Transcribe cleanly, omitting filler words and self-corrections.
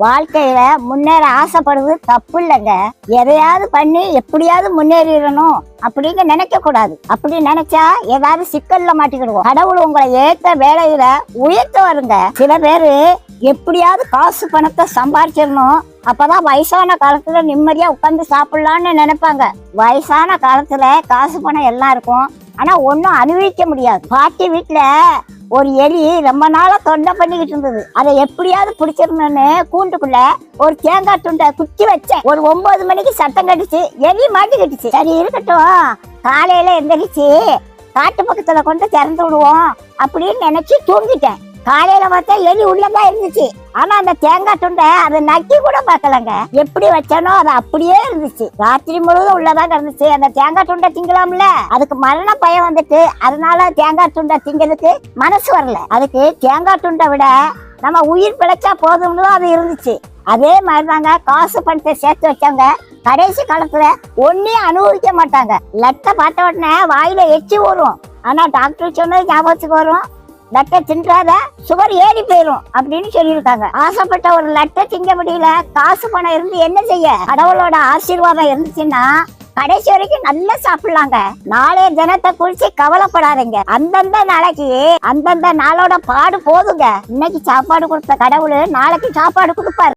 வாழ்க்கையில முன்னேற ஆசைப்படுறது தப்பு இல்லைங்க. எதையாவது பண்ணி எப்படியாவது முன்னேறிடணும் அப்படிங்க நினைக்க கூடாது. அப்படி நினைச்சா ஏதாவது சிக்கல்ல மாட்டிக்கிடுவோம். கடவுள் உங்களை ஏத்த வேலையில உயர்த்த வருங்க. சில பேரு எப்படியாவது காசு பணத்தை சம்பாதிச்சிடணும், அப்பதான் வயசான காலத்துல நிம்மதியா உட்காந்து சாப்பிடலான்னு நினைப்பாங்க. வயசான காலத்துல காசு பணம் எல்லாம் இருக்கும், ஆனா ஒன்னும் அனுபவிக்க முடியாது. பாட்டி வீட்டுல ஒரு எலி ரொம்ப நாளா தொண்டை பண்ணிக்கிட்டு இருந்தது. அதை எப்படியாவது பிடிச்சிருந்தோன்னு கூண்டுக்குள்ள ஒரு தேங்காய் துண்டை குத்தி வச்சேன். ஒரு 9 மணிக்கு சத்தம் கட்டுச்சு, எலி மாட்டிக்கிட்டுச்சு. சரி இருக்கட்டும், காலையில எந்திரிச்சு காட்டு பக்கத்துல கொண்டு திறந்து விடுவோம் அப்படின்னு நினைச்சு தூங்கிட்டேன். காலையில பார்த்தா எலி உள்ளதான் இருந்துச்சு, ஆனா அந்த தேங்காய் துண்டை அதை நக்கி கூட பார்க்கலங்க. எப்படி வச்சானோ அது அப்படியே இருந்துச்சு. ராத்திரி முழுவதும் உள்ளதான் இருந்துச்சு. அந்த தேங்காய் துண்டை திங்கலாம்ல, அதுக்கு மரண பயம் வந்துட்டு அதனால தேங்காய் துண்டை திங்கிறதுக்கு மனசு வரல. அதுக்கு தேங்காய் துண்டை விட நம்ம உயிர் பிழைச்சா போதும்னு அது இருந்துச்சு. அதே மாதிரிதாங்க காசு பணத்தை சேர்த்து வச்சாங்க கடைசி காலத்துல ஒன்னையும் அனுபவிக்க மாட்டாங்க. லட்டை பார்த்த உடனே வாயில எச்சி வரும், ஆனா டாக்டர் சொன்னது ஞாபகத்துக்கு வரும், லட்டை தின்றாத சுகர் ஏறி போயிரும் அப்படின்னு சொல்லியிருக்காங்க. ஆசைப்பட்ட ஒரு லட்டை திங்க முடியல, காசு பணம் இருந்து என்ன செய்ய? கடவுளோட ஆசீர்வாதம் இருந்துச்சுன்னா கடைசி வரைக்கும் நல்லா சாப்பிடலாங்க. நாளைய தினத்தை குறிச்சு கவலைப்படாதீங்க. அந்தந்த நாளைக்கு அந்தந்த நாளோட பாடு போதுங்க. இன்னைக்கு சாப்பாடு கொடுத்த கடவுள் நாளைக்கு சாப்பாடு கொடுப்பாரு.